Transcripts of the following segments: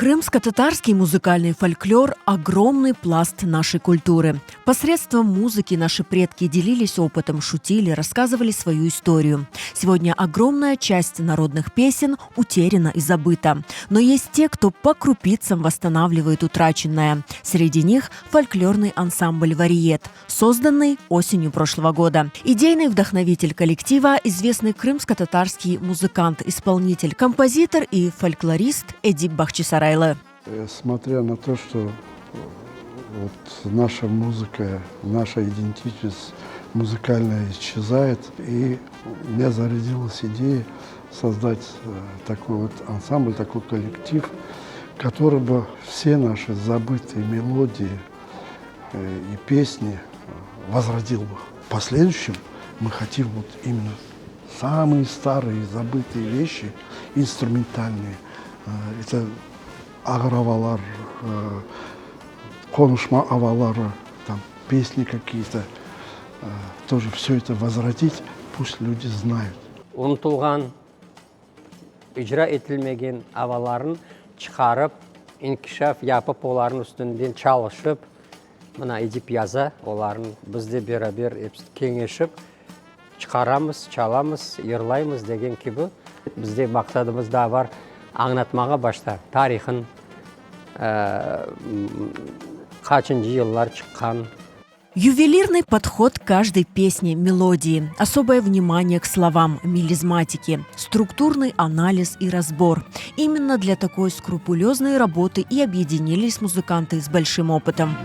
Крымско-татарский музыкальный фольклор – огромный пласт нашей культуры. Посредством музыки наши предки делились опытом, шутили, рассказывали свою историю. Сегодня огромная часть народных песен утеряна и забыта. Но есть те, кто по крупицам восстанавливает утраченное. Среди них фольклорный ансамбль «Вариет», созданный осенью прошлого года. Идейный вдохновитель коллектива – известный крымско-татарский музыкант, исполнитель, композитор и фольклорист Эдип Бахчисарайлы. Смотря на то, что вот наша музыка, наша идентичность музыкальная исчезает, и у меня зародилась идея создать такой вот ансамбль, такой коллектив, который бы все наши забытые мелодии и песни возродил бы. В последующем мы хотим вот именно самые старые забытые вещи, инструментальные. Это агравалар, конушма авалары, там песни какие-то, тоже все это возродить, пусть люди знают. Унутулган, icra etilmegen аваларын çıkarıp, inkişaf yapıp, onların üstünden çalışıp, mına edip yaza, onların bizde beraber kengişip, çıkaramız, çalamız, yırlayımız degen gibi. Bizde maksadımız da var. Аңнатмаға башта тарихын, қачынжы yıllar шыққан. Ювелирный подход к каждой песне, мелодии, особое внимание к словам, мелизматике, структурный анализ и разбор. Именно для такой скрупулезной работы и объединились музыканты с большим опытом.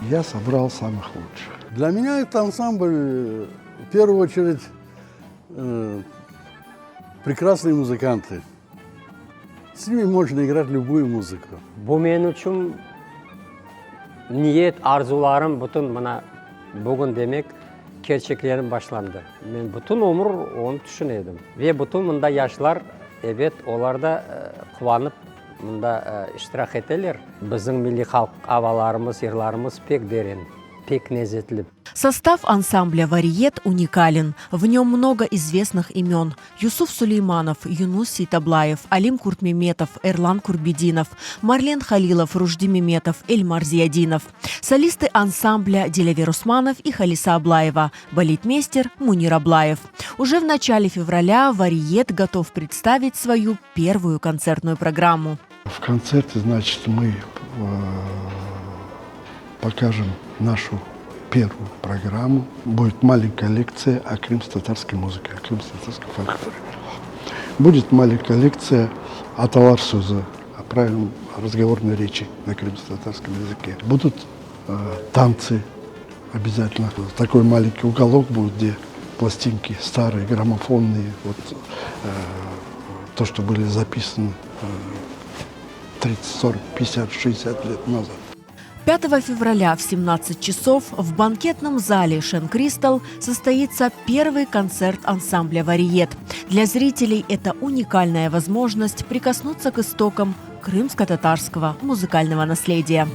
Я собрал самых лучших. Для меня это ансамбль, в первую очередь, прекрасные музыканты. С ними можно играть любую музыку. Bu men uchun niyet, arzularim bütün mana bugün demek gerçeklerim başlandı. Men bütün ömür onu düşünedim. Ve bütün mında yaşlar, evet, onlar da kıvanıp mında iştirak eteler. Bizim milli halk avalarımız, yırlarımız pek derin, pek nezzetli. Состав ансамбля «Вариет» уникален. В нем много известных имен. Юсуф Сулейманов, Юнус Сейтаблаев, Алим Куртмеметов, Эрлан Курбединов, Марлен Халилов, Ружди Меметов, Эльмар Зиядинов. Солисты ансамбля Дилявер Усманов и Халиса Аблаева, балетмейстер Мунир Аблаев. Уже в начале февраля «Вариет» готов представить свою первую концертную программу. В концерте, значит, мы покажем нашу первую программу. Будет маленькая лекция о крымско-татарской музыке, о крымско-татарском фольклоре. Будет маленькая лекция о талар-сөзі, о правильном разговорной речи на крымско-татарском языке. Будут танцы обязательно. Такой маленький уголок будет, где пластинки старые, граммофонные, вот, то, что были записаны 30, 40, 50, 60 лет назад. 5 февраля в 17 часов в банкетном зале «Шен Кристалл» состоится первый концерт ансамбля «Вариет». Для зрителей это уникальная возможность прикоснуться к истокам крымско-татарского музыкального наследия.